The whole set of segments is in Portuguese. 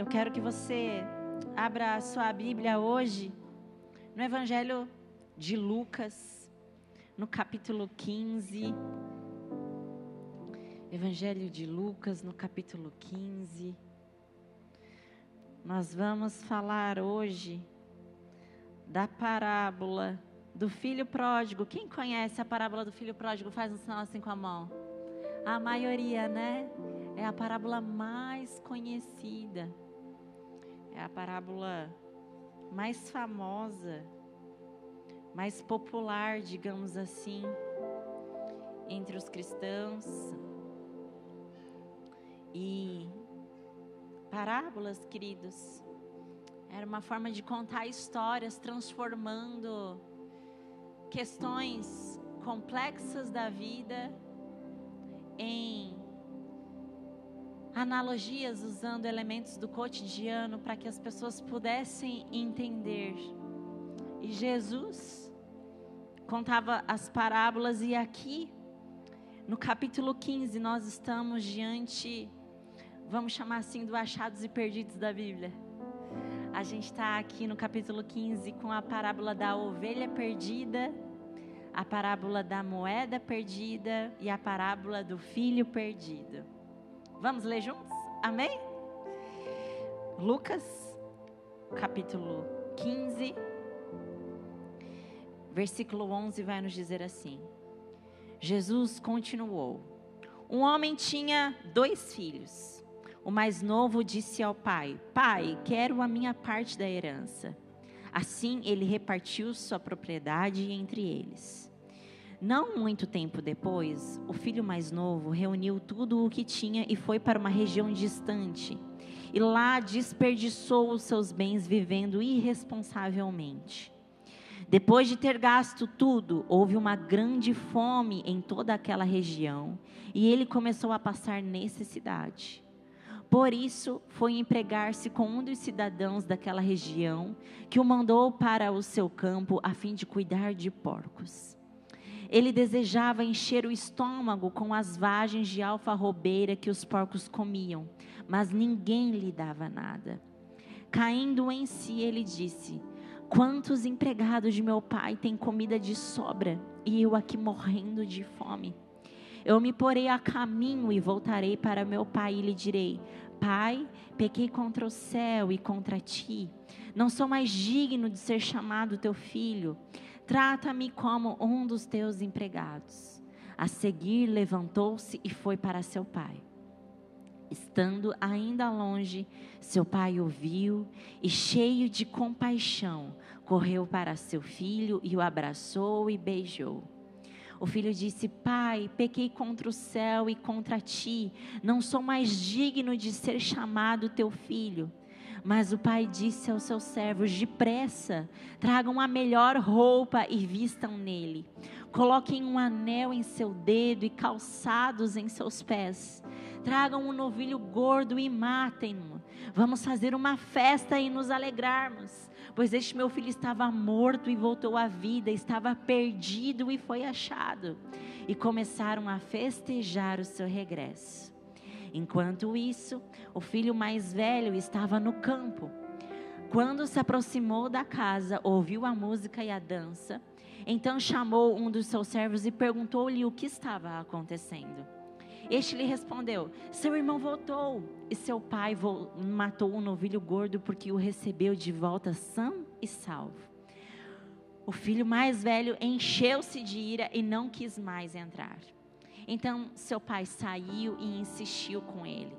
eu quero que você abra a sua Bíblia hoje no Evangelho de Lucas, no capítulo 15. Evangelho de Lucas, no capítulo 15. Nós vamos falar hoje da parábola do filho pródigo. Quem conhece a parábola do filho pródigo? Faz um sinal assim com a mão. A maioria, né? É a parábola mais conhecida. É a parábola mais famosa, mais popular, digamos assim, entre os cristãos. E parábolas, queridos, era uma forma de contar histórias, transformando questões complexas da vida em analogias, usando elementos do cotidiano para que as pessoas pudessem entender. E Jesus contava as parábolas, e aqui no capítulo 15 nós estamos diante, vamos chamar assim, do achados e perdidos da Bíblia. A gente está aqui no capítulo 15 com a parábola da ovelha perdida, a parábola da moeda perdida e a parábola do filho perdido. Vamos ler juntos? Amém? Lucas, capítulo 15, versículo 11 vai nos dizer assim: Jesus continuou: um homem tinha 2 filhos. O mais novo disse ao pai: Pai, quero a minha parte da herança. Assim ele repartiu sua propriedade entre eles. Não muito tempo depois, o filho mais novo reuniu tudo o que tinha e foi para uma região distante. E lá desperdiçou os seus bens vivendo irresponsavelmente. Depois de ter gasto tudo, houve uma grande fome em toda aquela região e ele começou a passar necessidade. Por isso, foi empregar-se com um dos cidadãos daquela região, que o mandou para o seu campo a fim de cuidar de porcos. Ele desejava encher o estômago com as vagens de alfarrobeira que os porcos comiam, mas ninguém lhe dava nada. Caindo em si, ele disse: quantos empregados de meu pai têm comida de sobra, e eu aqui morrendo de fome? Eu me porei a caminho e voltarei para meu pai e lhe direi: Pai, pequei contra o céu e contra ti. Não sou mais digno de ser chamado teu filho. Trata-me como um dos teus empregados. A seguir levantou-se e foi para seu pai. Estando ainda longe, seu pai o viu e, cheio de compaixão, correu para seu filho e o abraçou e beijou. O filho disse: Pai, pequei contra o céu e contra ti, não sou mais digno de ser chamado teu filho. Mas o pai disse aos seus servos: depressa, tragam a melhor roupa e vistam nele. Coloquem um anel em seu dedo e calçados em seus pés. Tragam um novilho gordo e matem-no. Vamos fazer uma festa e nos alegrarmos. Pois este meu filho estava morto e voltou à vida, estava perdido e foi achado. E começaram a festejar o seu regresso. Enquanto isso, o filho mais velho estava no campo. Quando se aproximou da casa, ouviu a música e a dança. Então chamou um dos seus servos e perguntou-lhe o que estava acontecendo. Este lhe respondeu: seu irmão voltou e seu pai matou um novilho gordo porque o recebeu de volta são e salvo. O filho mais velho encheu-se de ira e não quis mais entrar. Então seu pai saiu e insistiu com ele.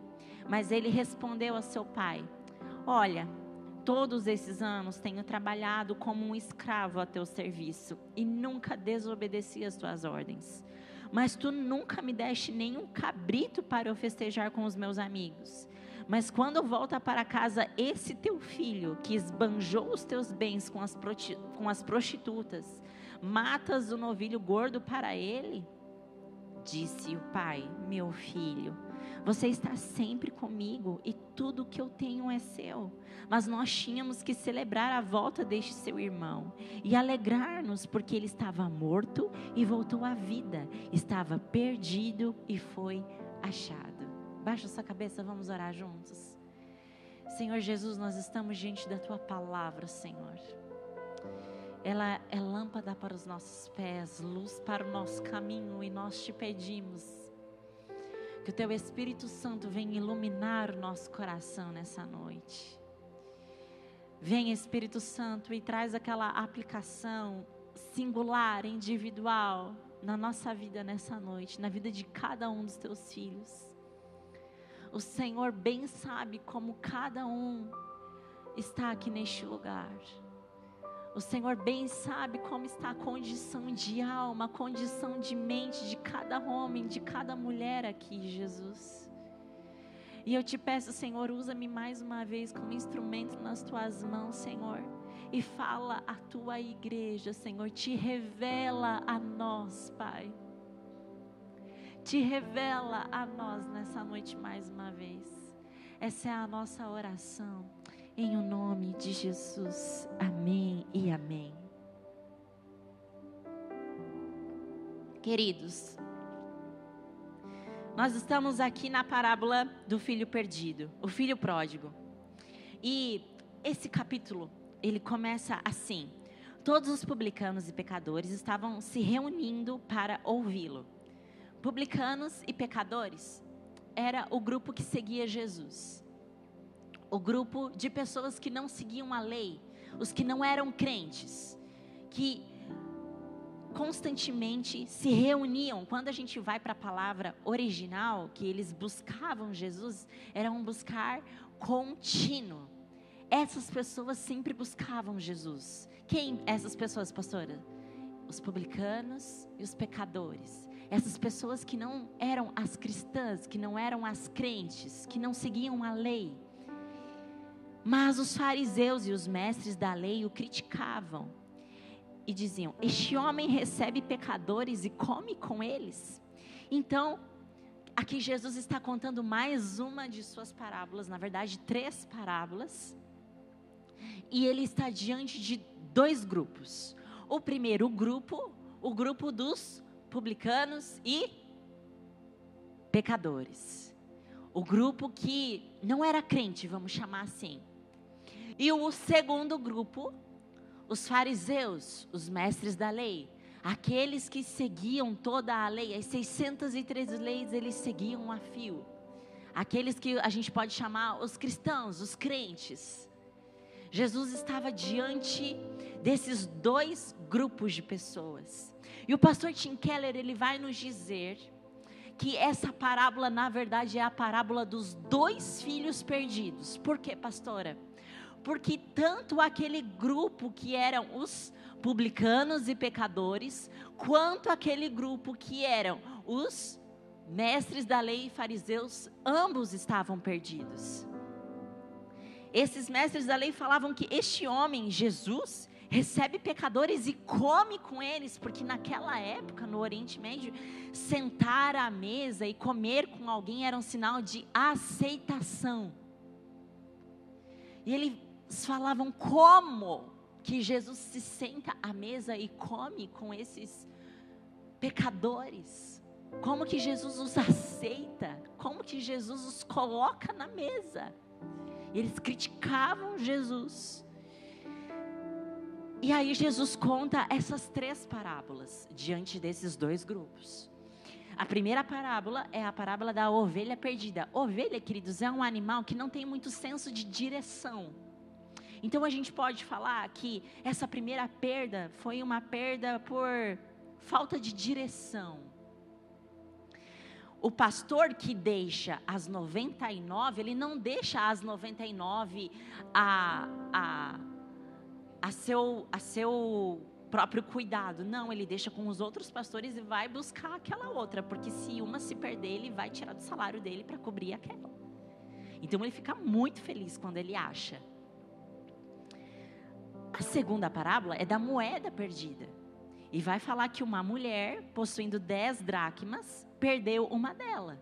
Mas ele respondeu a seu pai: olha, todos esses anos tenho trabalhado como um escravo a teu serviço e nunca desobedeci às tuas ordens. Mas tu nunca me deste nenhum cabrito para eu festejar com os meus amigos. Mas quando volta para casa esse teu filho, que esbanjou os teus bens com as prostitutas, matas o novilho gordo para ele? Disse o pai: meu filho, você está sempre comigo e tudo o que eu tenho é seu. Mas nós tínhamos que celebrar a volta deste seu irmão e alegrar-nos, porque ele estava morto e voltou à vida, estava perdido e foi achado. Baixa sua cabeça, vamos orar juntos. Senhor Jesus, nós estamos diante da Tua palavra, Senhor. Ela é lâmpada para os nossos pés, luz para o nosso caminho, e nós te pedimos que o Teu Espírito Santo venha iluminar o nosso coração nessa noite. Vem, Espírito Santo, e traz aquela aplicação singular, individual, na nossa vida nessa noite, na vida de cada um dos Teus filhos. O Senhor bem sabe como cada um está aqui neste lugar. O Senhor bem sabe como está a condição de alma, a condição de mente de cada homem, de cada mulher aqui, Jesus. E eu te peço, Senhor, usa-me mais uma vez como instrumento nas Tuas mãos, Senhor. E fala à Tua igreja, Senhor. Te revela a nós, Pai. Te revela a nós nessa noite mais uma vez. Essa é a nossa oração. Em o nome de Jesus. Amém e amém. Queridos, nós estamos aqui na parábola do filho perdido, o filho pródigo. E esse capítulo, ele começa assim: todos os publicanos e pecadores estavam se reunindo para ouvi-lo. Publicanos e pecadores era o grupo que seguia Jesus. O grupo de pessoas que não seguiam a lei, os que não eram crentes, que constantemente se reuniam. Quando a gente vai para a palavra original, que eles buscavam Jesus, era um buscar contínuo. Essas pessoas sempre buscavam Jesus. Quem essas pessoas, pastora? Os publicanos e os pecadores. Essas pessoas que não eram as cristãs, que não eram as crentes, que não seguiam a lei. Mas os fariseus e os mestres da lei o criticavam e diziam: este homem recebe pecadores e come com eles. Então, aqui Jesus está contando mais uma de suas parábolas, na verdade 3 parábolas. E ele está diante de 2 grupos. O primeiro grupo, o grupo dos publicanos e pecadores. O grupo que não era crente, vamos chamar assim. E o segundo grupo, os fariseus, os mestres da lei, aqueles que seguiam toda a lei, as 613 leis eles seguiam a fio. Aqueles que a gente pode chamar os cristãos, os crentes. Jesus estava diante desses 2 grupos de pessoas. E o pastor Tim Keller, ele vai nos dizer que essa parábola, na verdade, é a parábola dos 2 filhos perdidos. Por quê, pastora? Porque tanto aquele grupo que eram os publicanos e pecadores, quanto aquele grupo que eram os mestres da lei e fariseus, ambos estavam perdidos. Esses mestres da lei falavam que este homem, Jesus, recebe pecadores e come com eles, porque naquela época, no Oriente Médio, sentar à mesa e comer com alguém era um sinal de aceitação. E eles falavam: como que Jesus se senta à mesa e come com esses pecadores? Como que Jesus os aceita? Como que Jesus os coloca na mesa? E eles criticavam Jesus. E aí Jesus conta essas 3 parábolas diante desses 2 grupos. A primeira parábola é a parábola da ovelha perdida. Ovelha, queridos, é um animal que não tem muito senso de direção. Então a gente pode falar que essa primeira perda foi uma perda por falta de direção. O pastor que deixa as 99, ele não deixa as 99 a seu próprio cuidado. Não, ele deixa com os outros pastores e vai buscar aquela outra. Porque se uma se perder, ele vai tirar do salário dele para cobrir aquela. Então ele fica muito feliz quando ele acha. A segunda parábola é da moeda perdida. E vai falar que uma mulher, possuindo 10 dracmas, perdeu uma dela.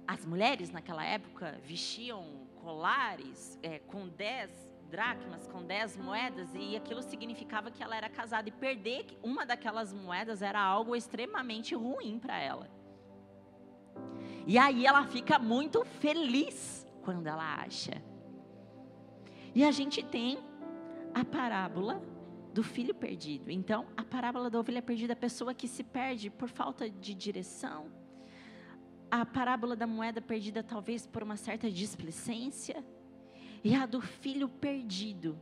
As mulheres naquela época vestiam colares com 10 dracmas, com 10 moedas, e aquilo significava que ela era casada. E perder uma daquelas moedas era algo extremamente ruim para ela. E aí ela fica muito feliz quando ela acha. E a gente tem a parábola do filho perdido. Então, a parábola da ovelha perdida, a pessoa que se perde por falta de direção. A parábola da moeda perdida, talvez por uma certa displicência. E a do filho perdido,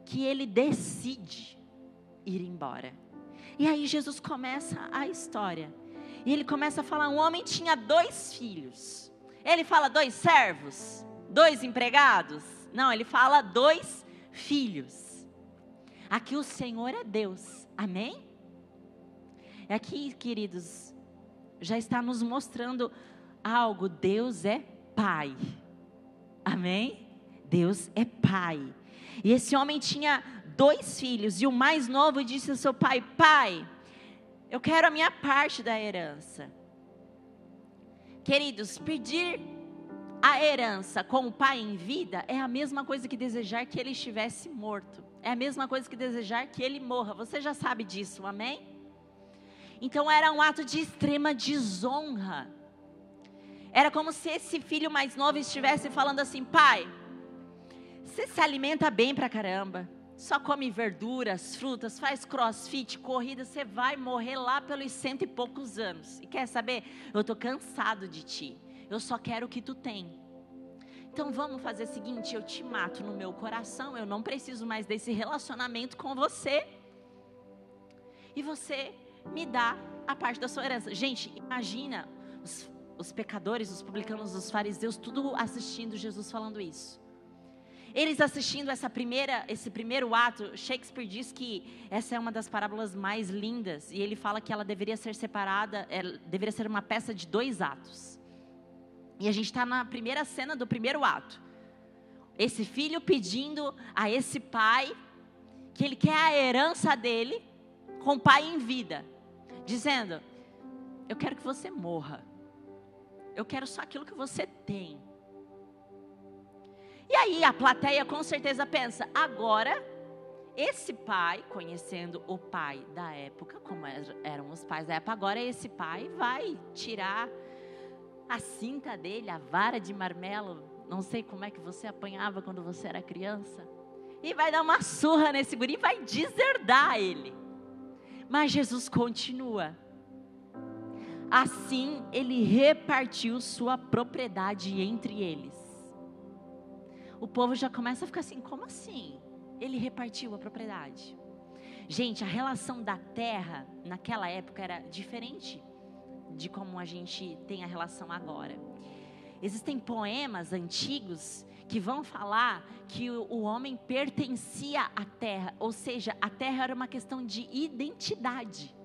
que ele decide ir embora. E aí Jesus começa a história. E ele começa a falar, um homem tinha 2 filhos. Ele fala 2 servos, 2 empregados. Não, ele fala 2 filhos. Aqui o Senhor é Deus, amém? Aqui, queridos, já está nos mostrando algo, Deus é Pai, amém? Deus é Pai. E esse homem tinha 2 filhos, e o mais novo disse ao seu pai, pai, eu quero a minha parte da herança. Queridos, pedir a herança com o pai em vida é a mesma coisa que desejar que ele estivesse morto. É a mesma coisa que desejar que ele morra. Você já sabe disso, amém? Então era um ato de extrema desonra. Era como se esse filho mais novo estivesse falando assim, pai, você se alimenta bem pra caramba, só come verduras, frutas, faz crossfit, corrida, você vai morrer lá pelos 100 e poucos anos. E quer saber? Eu estou cansado de ti, eu só quero o que tu tem. Então vamos fazer o seguinte, eu te mato no meu coração, eu não preciso mais desse relacionamento com você. E você me dá a parte da sua herança. Gente, imagina os pecadores, os publicanos, os fariseus, tudo assistindo Jesus falando isso. Eles assistindo esse primeiro ato, Shakespeare diz que essa é uma das parábolas mais lindas. E ele fala que ela deveria ser separada, deveria ser uma peça de 2 atos. E a gente está na primeira cena do primeiro ato. Esse filho pedindo a esse pai, que ele quer a herança dele, com o pai em vida. Dizendo, eu quero que você morra. Eu quero só aquilo que você tem. E aí a plateia com certeza pensa, agora esse pai, conhecendo o pai da época, como eram os pais da época, agora esse pai vai tirar a cinta dele, a vara de marmelo, não sei como é que você apanhava quando você era criança, e vai dar uma surra nesse guri, vai deserdar ele. Mas Jesus continua. Assim ele repartiu sua propriedade entre eles. O povo já começa a ficar assim, como assim? Ele repartiu a propriedade. Gente, a relação da terra naquela época era diferente de como a gente tem a relação agora. Existem poemas antigos que vão falar que o homem pertencia à terra, ou seja, a terra era uma questão de identidade.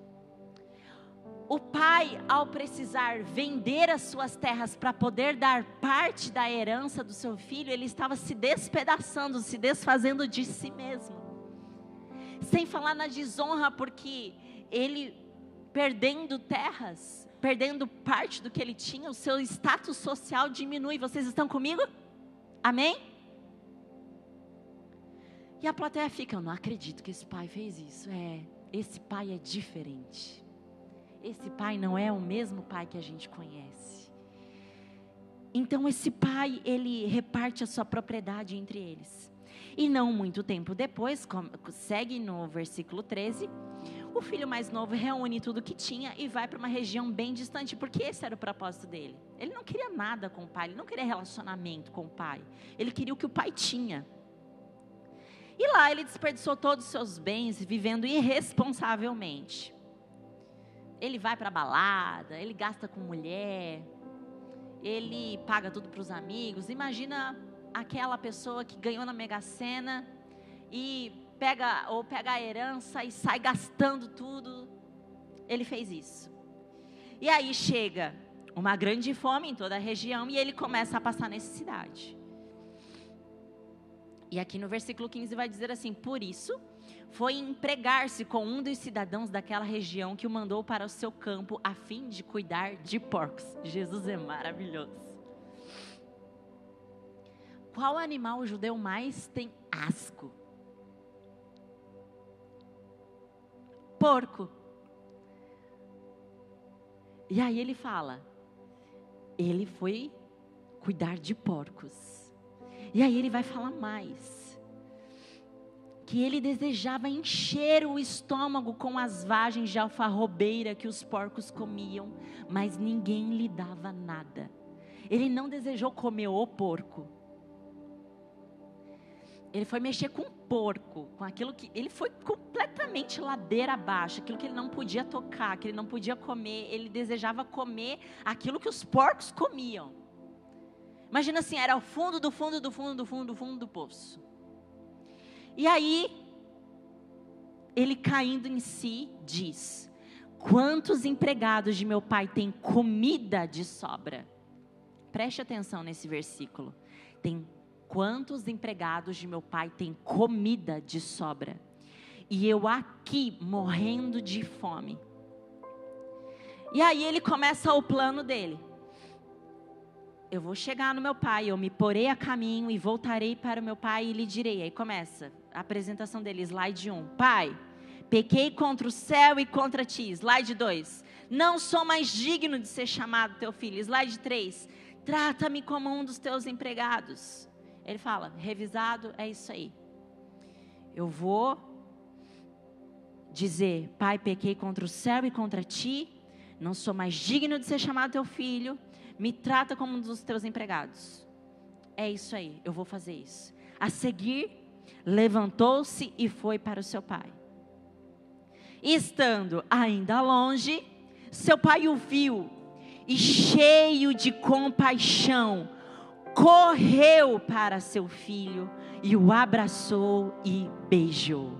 O pai, ao precisar vender as suas terras para poder dar parte da herança do seu filho, ele estava se despedaçando, se desfazendo de si mesmo. Sem falar na desonra, porque ele perdendo terras, perdendo parte do que ele tinha, o seu status social diminui. Vocês estão comigo? Amém? E a plateia fica, eu não acredito que esse pai fez isso. Esse pai é diferente. Esse pai não é o mesmo pai que a gente conhece. Então esse pai, ele reparte a sua propriedade entre eles. E não muito tempo depois, segue no versículo 13, o filho mais novo reúne tudo que tinha e vai para uma região bem distante, porque esse era o propósito dele. Ele não queria nada com o pai, ele não queria relacionamento com o pai. Ele queria o que o pai tinha. E lá ele desperdiçou todos os seus bens, vivendo irresponsavelmente. Ele vai para a balada, ele gasta com mulher, ele paga tudo para os amigos. Imagina aquela pessoa que ganhou na Mega Sena e pega a herança e sai gastando tudo. Ele fez isso. E aí chega uma grande fome em toda a região e ele começa a passar necessidade. E aqui no versículo 15 vai dizer assim, por isso foi empregar-se com um dos cidadãos daquela região que o mandou para o seu campo a fim de cuidar de porcos. Jesus é maravilhoso. Qual animal o judeu mais tem asco? Porco. E aí ele fala, ele foi cuidar de porcos. E aí ele vai falar mais. Que ele desejava encher o estômago com as vagens de alfarrobeira que os porcos comiam, mas ninguém lhe dava nada. Ele não desejou comer o porco. Ele foi mexer com o porco, com aquilo que... Ele foi completamente ladeira abaixo, aquilo que ele não podia tocar, que ele não podia comer. Ele desejava comer aquilo que os porcos comiam. Imagina assim, era o fundo do fundo do fundo do fundo do fundo do poço. E aí, ele caindo em si, diz: quantos empregados de meu pai têm comida de sobra? Preste atenção nesse versículo. Quantos empregados de meu pai têm comida de sobra? E eu aqui morrendo de fome. E aí ele começa o plano dele. Eu vou chegar no meu pai, eu me porei a caminho e voltarei para o meu pai e lhe direi. Aí começa a apresentação dele, slide 1. Pai, pequei contra o céu e contra ti. Slide 2. Não sou mais digno de ser chamado teu filho. Slide 3. Trata-me como um dos teus empregados. Ele fala, revisado, é isso aí. Eu vou dizer, pai, pequei contra o céu e contra ti. Não sou mais digno de ser chamado teu filho. Me trata como um dos teus empregados. É isso aí, eu vou fazer isso. A seguir, levantou-se e foi para o seu pai. Estando ainda longe, seu pai o viu e, cheio de compaixão, correu para seu filho e o abraçou e beijou.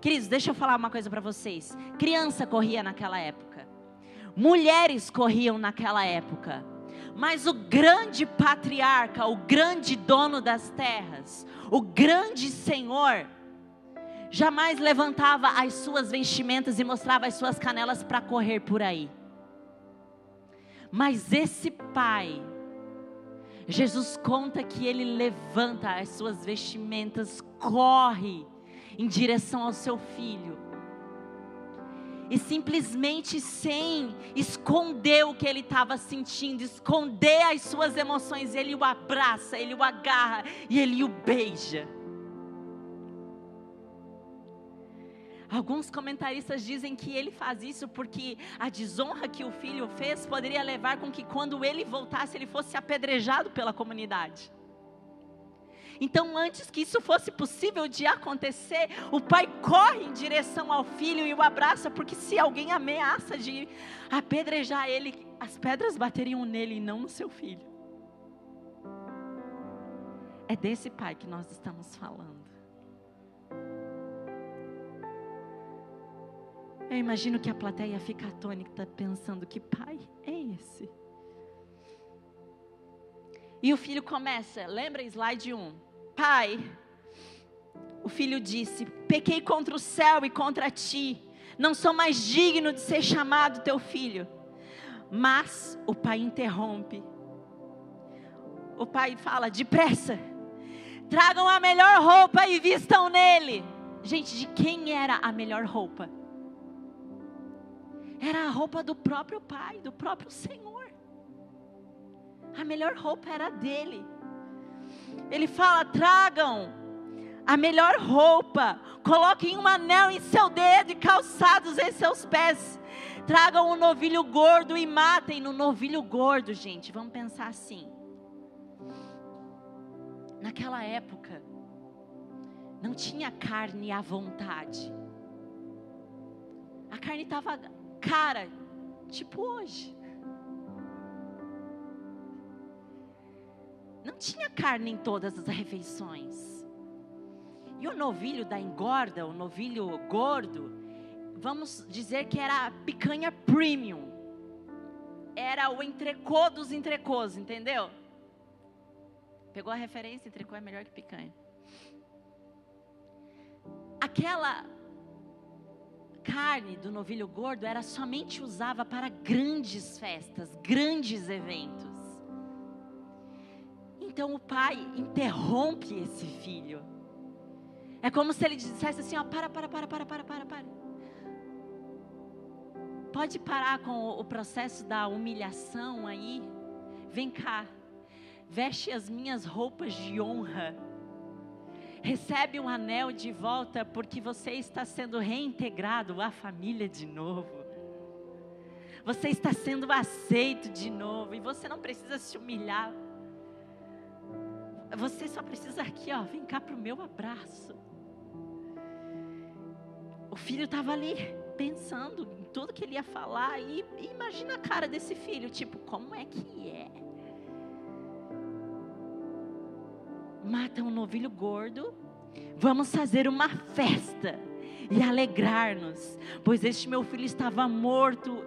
Queridos, deixa eu falar uma coisa para vocês. Criança corria naquela época. Mulheres corriam naquela época. Mas o grande patriarca, o grande dono das terras, o grande Senhor, jamais levantava as suas vestimentas e mostrava as suas canelas para correr por aí. Mas esse pai, Jesus conta que ele levanta as suas vestimentas, corre em direção ao seu filho. E simplesmente sem esconder o que ele estava sentindo, esconder as suas emoções, ele o abraça, ele o agarra e ele o beija. Alguns comentaristas dizem que ele faz isso porque a desonra que o filho fez poderia levar com que quando ele voltasse ele fosse apedrejado pela comunidade. Então, antes que isso fosse possível de acontecer, o pai corre em direção ao filho e o abraça, porque se alguém ameaça de apedrejar ele, as pedras bateriam nele e não no seu filho. É desse pai que nós estamos falando. Eu imagino que a plateia fica atônita pensando, que pai é esse? E o filho começa, lembra slide 1? Pai, o filho disse, pequei contra o céu e contra ti, não sou mais digno de ser chamado teu filho. Mas o pai interrompe. O pai fala, depressa, tragam a melhor roupa e vistam nele. Gente, de quem era a melhor roupa? Era a roupa do próprio pai, do próprio Senhor. A melhor roupa era dele. Ele fala, tragam a melhor roupa, coloquem um anel em seu dedo e calçados em seus pés. Tragam um novilho gordo e matem no novilho gordo, gente. Vamos pensar assim. Naquela época, não tinha carne à vontade. A carne estava cara, tipo hoje. Não tinha carne em todas as refeições. E o novilho da engorda, o novilho gordo, vamos dizer que era a picanha premium. Era o entrecô dos entrecôs, entendeu? Pegou a referência? Entrecô é melhor que picanha. Aquela carne do novilho gordo era somente usada para grandes festas, grandes eventos. Então o pai interrompe esse filho. É como se ele dissesse assim, ó, para. Pode parar com o processo da humilhação aí? Vem cá. veste as minhas roupas de honra. Recebe um anel de volta, porque você está sendo reintegrado à família de novo. Você está sendo aceito de novo, e você não precisa se humilhar. Você só precisa aqui, ó, vem cá para o meu abraço. O filho estava ali, pensando em tudo que ele ia falar, e imagina a cara desse filho, tipo, como é que é? Mata um novilho gordo, vamos fazer uma festa e alegrar-nos, pois este meu filho estava morto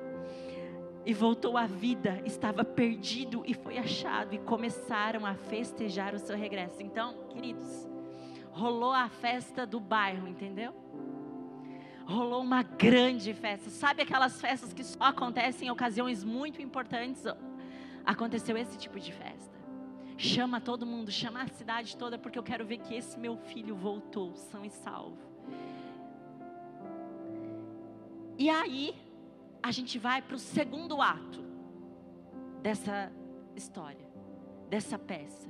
e voltou à vida, estava perdido e foi achado, e começaram a festejar o seu regresso. Então, queridos, rolou a festa do bairro, entendeu? Rolou uma grande festa. Sabe aquelas festas que só acontecem em ocasiões muito importantes? Aconteceu esse tipo de festa. Chama todo mundo, chama a cidade toda, porque eu quero ver que esse meu filho voltou são e salvo. E aí a gente vai para o segundo ato dessa história, dessa peça.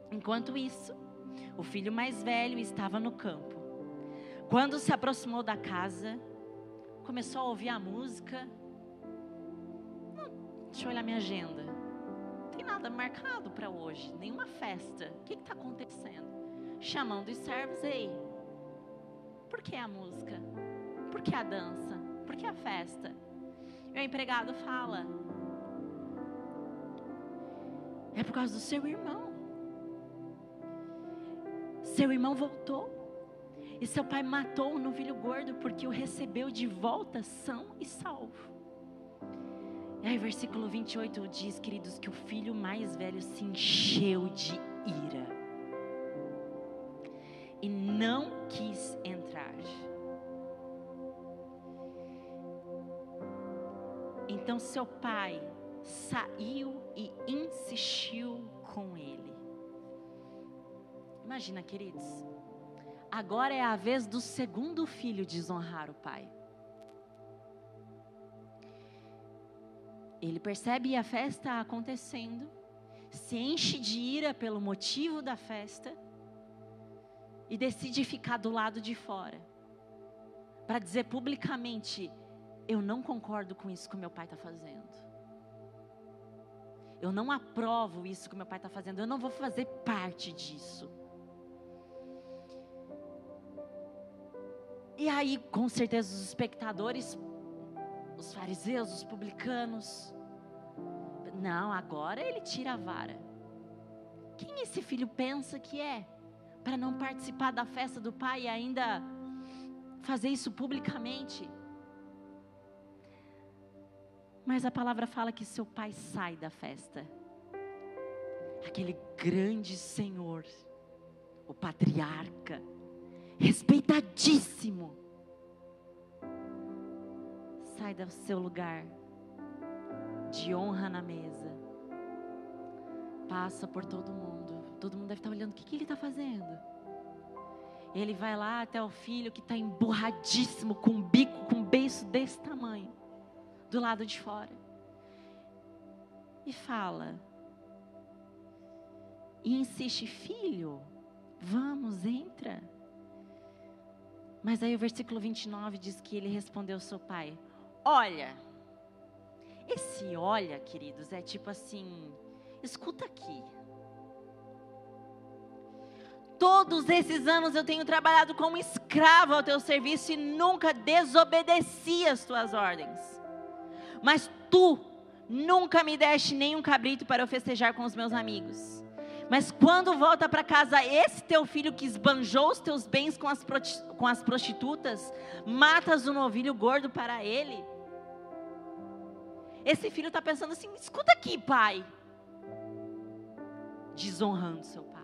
Enquanto isso, o filho mais velho estava no campo. Quando se aproximou da casa, começou a ouvir a música. Deixa eu olhar minha agenda. Não tem nada marcado para hoje, nenhuma festa. O que está acontecendo? Chamando os servos, ei, por que a música? Por que a dança? Por que a festa? E o empregado fala, é por causa do seu irmão. Seu irmão voltou. E seu pai matou o novilho gordo, porque o recebeu de volta são e salvo. E aí versículo 28 diz, queridos, que o filho mais velho se encheu de ira e não quis entrar. Então seu pai saiu e insistiu com ele. Imagina, queridos, agora é a vez do segundo filho desonrar o pai. Ele percebe a festa acontecendo, se enche de ira pelo motivo da festa e decide ficar do lado de fora, para dizer publicamente, eu não concordo com isso que o meu pai está fazendo. Eu não aprovo isso que o meu pai está fazendo. Eu não vou fazer parte disso. E aí, com certeza, os espectadores, os fariseus, os publicanos, não, agora ele tira a vara. Quem esse filho pensa que é? Para não participar da festa do pai e ainda fazer isso publicamente? Mas a palavra fala que seu pai sai da festa. Aquele grande senhor, o patriarca, respeitadíssimo, sai do seu lugar de honra na mesa, passa por todo mundo deve estar olhando, o que ele está fazendo? Ele vai lá até o filho que está emburradíssimo, com um bico, com um beiço desse tamanho, do lado de fora, e fala, e insiste, filho, vamos, entra. Mas aí o versículo 29 diz que ele respondeu ao seu pai, olha, esse olha, queridos, é tipo assim, escuta aqui, todos esses anos eu tenho trabalhado como escravo ao teu serviço e nunca desobedeci as tuas ordens, mas tu nunca me deste nenhum cabrito para eu festejar com os meus amigos. Mas quando volta para casa esse teu filho que esbanjou os teus bens com as prostitutas, matas um novilho gordo para ele. Esse filho está pensando assim, escuta aqui, pai. Desonrando seu pai.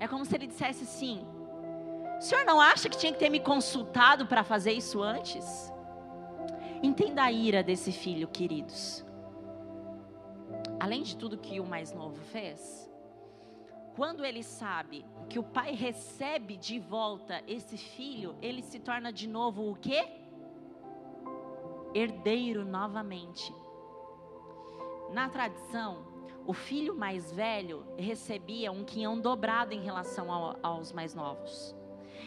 É como se ele dissesse assim, o senhor não acha que tinha que ter me consultado para fazer isso antes? Entenda a ira desse filho, queridos. Além de tudo que o mais novo fez, quando ele sabe que o pai recebe de volta esse filho, ele se torna de novo o quê? Herdeiro novamente. na tradição, o filho mais velho recebia um quinhão dobrado em relação aos mais novos.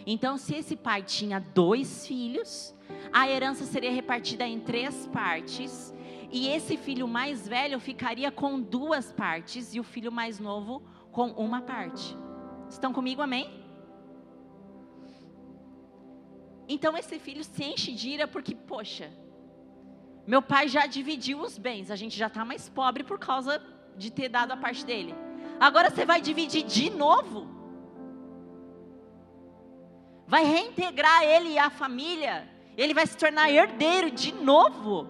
Então, se esse pai tinha 2 filhos, a herança seria repartida em 3 partes. E esse filho mais velho ficaria com 2 partes e o filho mais novo com 1 parte. Estão comigo, amém? Então esse filho se enche de ira porque, poxa, meu pai já dividiu os bens, a gente já está mais pobre por causa de ter dado a parte dele. Agora você vai dividir de novo? Vai reintegrar ele e a família? Ele vai se tornar herdeiro de novo?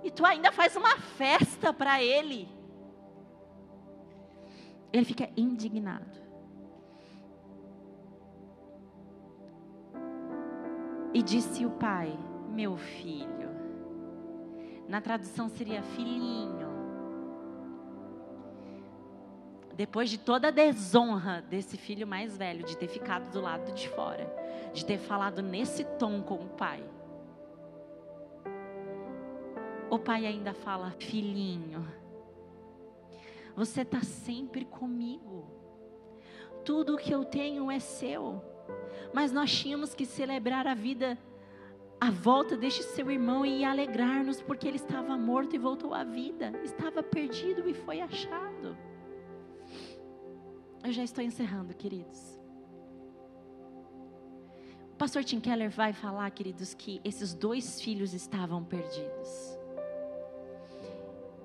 E tu ainda faz uma festa para ele? Ele fica indignado. E disse o pai: meu filho. Na tradução seria filhinho. Depois de toda a desonra desse filho mais velho, de ter ficado do lado de fora, de ter falado nesse tom com o pai, o pai ainda fala: filhinho, você está sempre comigo. Tudo o que eu tenho é seu. Mas nós tínhamos que celebrar a vida, a volta deste seu irmão e alegrar-nos porque ele estava morto e voltou à vida. Estava perdido e foi achado. Eu já estou encerrando, queridos. O pastor Tim Keller vai falar, queridos, que esses 2 filhos estavam perdidos.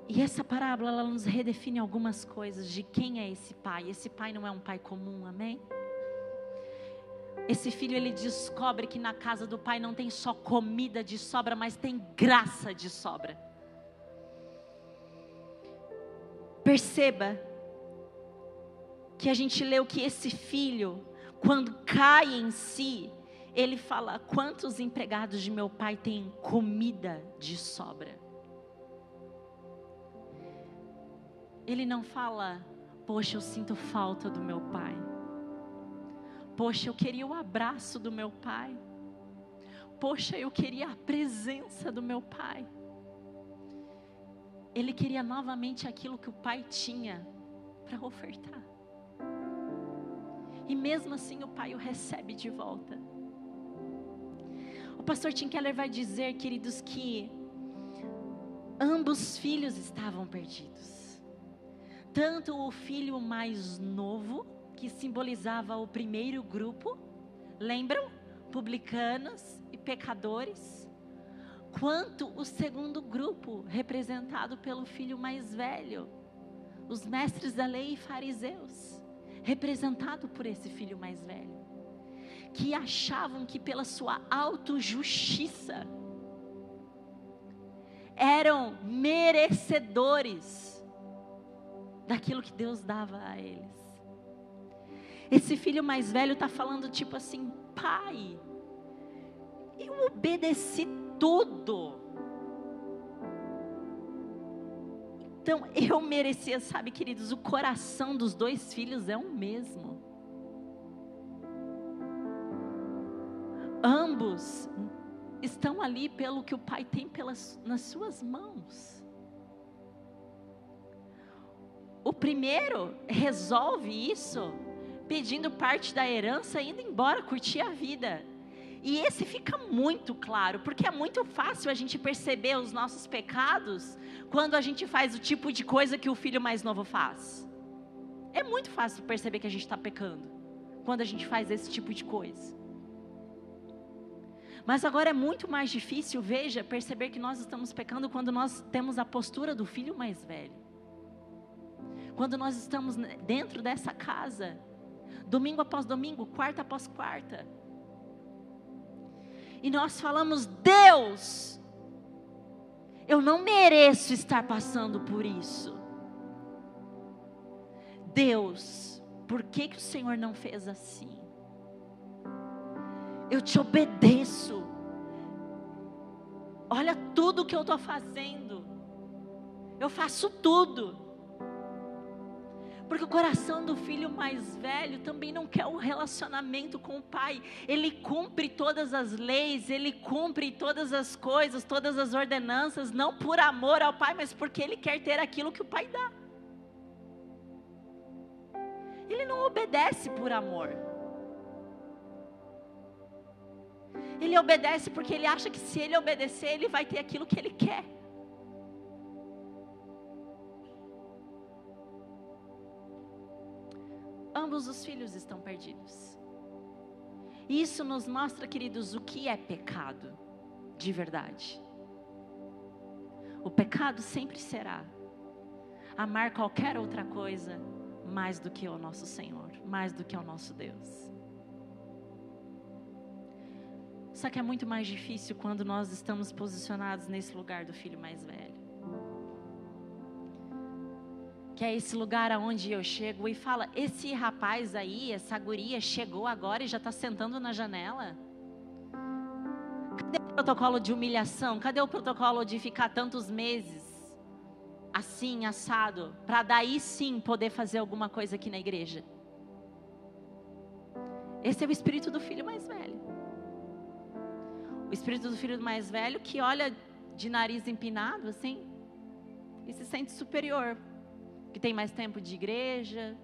E essa parábola, ela nos redefine algumas coisas de quem é esse pai. Esse pai não é um pai comum, amém? Esse filho, ele descobre que na casa do pai não tem só comida de sobra, mas tem graça de sobra. Perceba que a gente leu que esse filho, quando cai em si, ele fala: quantos empregados de meu pai têm comida de sobra? Ele não fala: poxa, eu sinto falta do meu pai. Poxa, eu queria o abraço do meu pai. Poxa, eu queria a presença do meu pai. Ele queria novamente aquilo que o pai tinha para ofertar. E mesmo assim o pai o recebe de volta. O pastor Tim Keller vai dizer, queridos, que ambos filhos estavam perdidos. Tanto o filho mais novo, que simbolizava o primeiro grupo, lembram? Publicanos e pecadores. Quanto o segundo grupo, representado pelo filho mais velho, os mestres da lei e fariseus, representado por esse filho mais velho, que achavam que pela sua autojustiça eram merecedores daquilo que Deus dava a eles. Esse filho mais velho está falando tipo assim: pai, eu obedeci tudo, então eu merecia. Sabe, queridos, o coração dos 2 filhos é o mesmo. Ambos estão ali pelo que o pai tem nas suas mãos. O primeiro resolve isso pedindo parte da herança, indo embora, curtir a vida. E esse fica muito claro, porque é muito fácil a gente perceber os nossos pecados quando a gente faz o tipo de coisa que o filho mais novo faz. É muito fácil perceber que a gente está pecando quando a gente faz esse tipo de coisa. Mas agora é muito mais difícil, veja, perceber que nós estamos pecando quando nós temos a postura do filho mais velho. Quando nós estamos dentro dessa casa, domingo após domingo, quarta após quarta, e nós falamos: Deus, eu não mereço estar passando por isso. Deus, por que o Senhor não fez assim? Eu te obedeço. Olha tudo que eu estou fazendo. Eu faço tudo. Porque o coração do filho mais velho também não quer um relacionamento com o pai. Ele cumpre todas as leis, ele cumpre todas as coisas, todas as ordenanças, não por amor ao pai, mas porque ele quer ter aquilo que o pai dá. Ele não obedece por amor. Ele obedece porque ele acha que se ele obedecer, ele vai ter aquilo que ele quer. Ambos os filhos estão perdidos. Isso nos mostra, queridos, o que é pecado de verdade. O pecado sempre será amar qualquer outra coisa mais do que o nosso Senhor, mais do que o nosso Deus. Só que é muito mais difícil quando nós estamos posicionados nesse lugar do filho mais velho. Que é esse lugar aonde eu chego e falo, esse rapaz aí, essa guria chegou agora e já está sentando na janela? Cadê o protocolo de humilhação? Cadê o protocolo de ficar tantos meses assim, assado, para daí sim poder fazer alguma coisa aqui na igreja? Esse é o espírito do filho mais velho. O espírito do filho mais velho que olha de nariz empinado assim e se sente superior. Que tem mais tempo de igreja,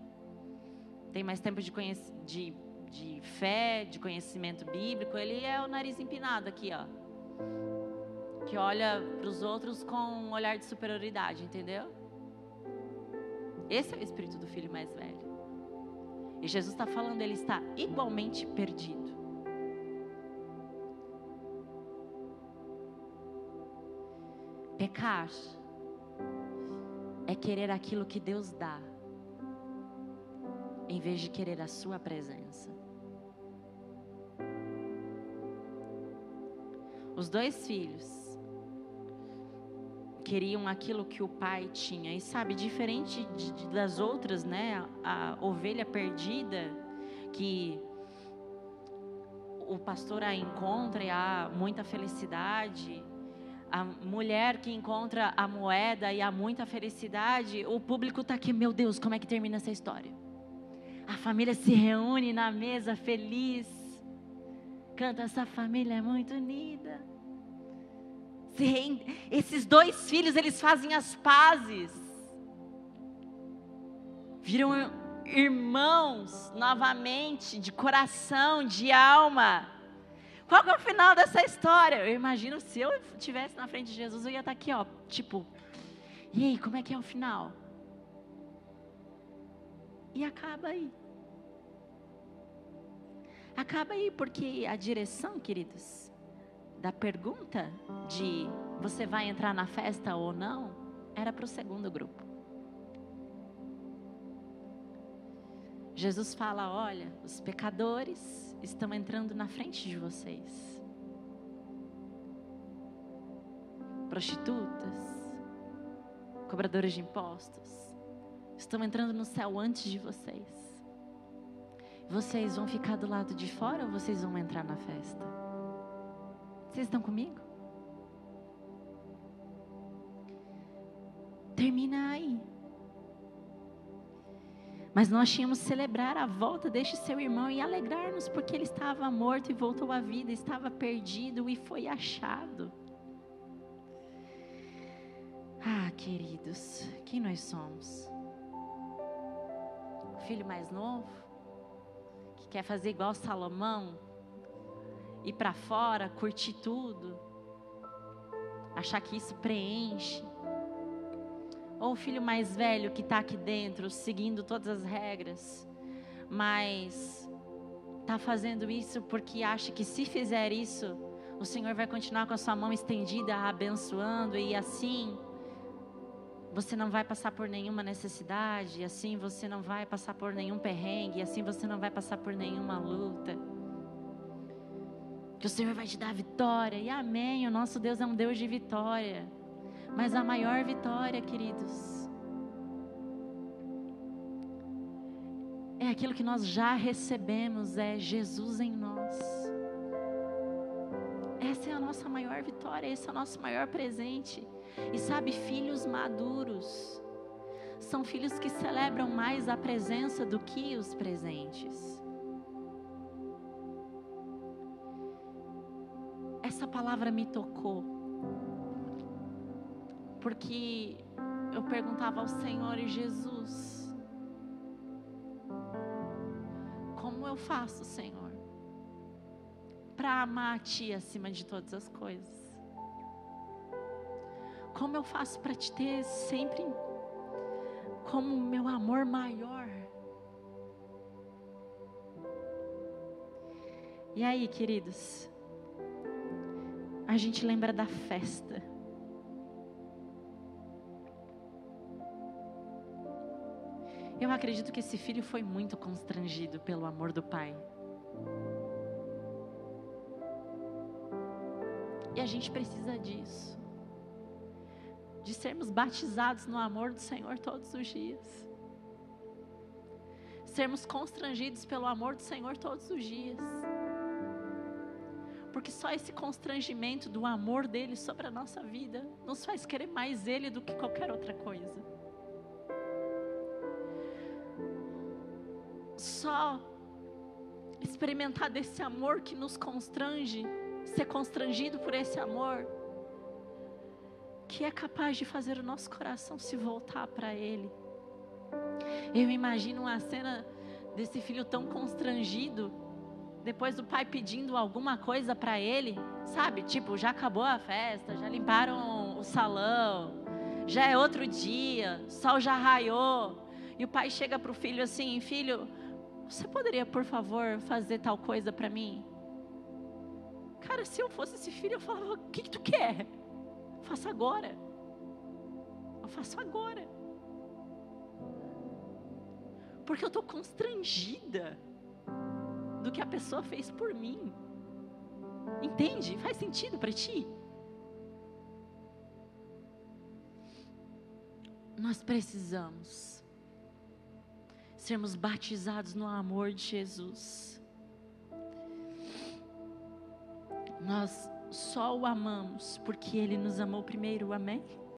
tem mais tempo de fé, de conhecimento bíblico. Ele é o nariz empinado aqui, ó. Que olha para os outros com um olhar de superioridade, entendeu? Esse é o espírito do filho mais velho. E Jesus está falando, ele está igualmente perdido. Pecar é querer aquilo que Deus dá, em vez de querer a sua presença. Os dois filhos queriam aquilo que o pai tinha. E sabe, diferente das outras, né? A ovelha perdida, que o pastor a encontra e há muita felicidade. A mulher que encontra a moeda e há muita felicidade, o público está aqui, meu Deus, como é que termina essa história? A família se reúne na mesa feliz, canta, essa família é muito unida. Esses dois filhos, eles fazem as pazes, viram irmãos novamente, de coração, de alma. Qual que é o final dessa história? Eu imagino, se eu estivesse na frente de Jesus, eu ia estar aqui, ó, tipo, e aí, como é que é o final? E acaba aí. Acaba aí, porque a direção, queridos, da pergunta de você vai entrar na festa ou não, era para o segundo grupo. Jesus fala, olha, os pecadores estão entrando na frente de vocês. Prostitutas, cobradores de impostos, estão entrando no céu antes de vocês. Vocês vão ficar do lado de fora ou vocês vão entrar na festa? Vocês estão comigo? Termina aí. Mas nós tínhamos que celebrar a volta deste seu irmão e alegrar-nos porque ele estava morto e voltou à vida, estava perdido e foi achado. Ah, queridos, quem nós somos? O filho mais novo, que quer fazer igual Salomão, ir para fora, curtir tudo, achar que isso preenche. Ou o filho mais velho que está aqui dentro, seguindo todas as regras, mas está fazendo isso porque acha que se fizer isso, o Senhor vai continuar com a sua mão estendida, abençoando, e assim você não vai passar por nenhuma necessidade, assim você não vai passar por nenhum perrengue, assim você não vai passar por nenhuma luta. Que o Senhor vai te dar vitória, e amém, o nosso Deus é um Deus de vitória. Mas a maior vitória, queridos, é aquilo que nós já recebemos, é Jesus em nós. Essa é a nossa maior vitória, esse é o nosso maior presente. E sabe, filhos maduros São filhos que celebram mais a presença do que os presentes. Essa palavra me tocou, porque eu perguntava ao Senhor e Jesus, como eu faço, Senhor, para amar a Ti acima de todas as coisas? Como eu faço para Te ter sempre como meu amor maior? E aí, queridos, a gente lembra da festa. Eu acredito que esse filho foi muito constrangido pelo amor do pai. E a gente precisa disso. De sermos batizados no amor do Senhor todos os dias. Sermos constrangidos pelo amor do Senhor todos os dias. Porque só esse constrangimento do amor dele sobre a nossa vida nos faz querer mais ele do que qualquer outra coisa. Só experimentar desse amor que nos constrange, ser constrangido por esse amor, que é capaz de fazer o nosso coração se voltar para Ele. Eu imagino uma cena desse filho tão constrangido, depois do pai pedindo alguma coisa para ele, sabe? Tipo, já acabou a festa, já limparam o salão, já é outro dia, o sol já raiou. E o pai chega para o filho assim: filho, você poderia, por favor, fazer tal coisa para mim? Cara, se eu fosse esse filho, eu falava: o que tu quer? Faça agora. Eu faço agora. Porque eu estou constrangida do que a pessoa fez por mim. Entende? Faz sentido para ti? Nós precisamos sermos batizados no amor de Jesus. Nós só o amamos porque Ele nos amou primeiro, amém?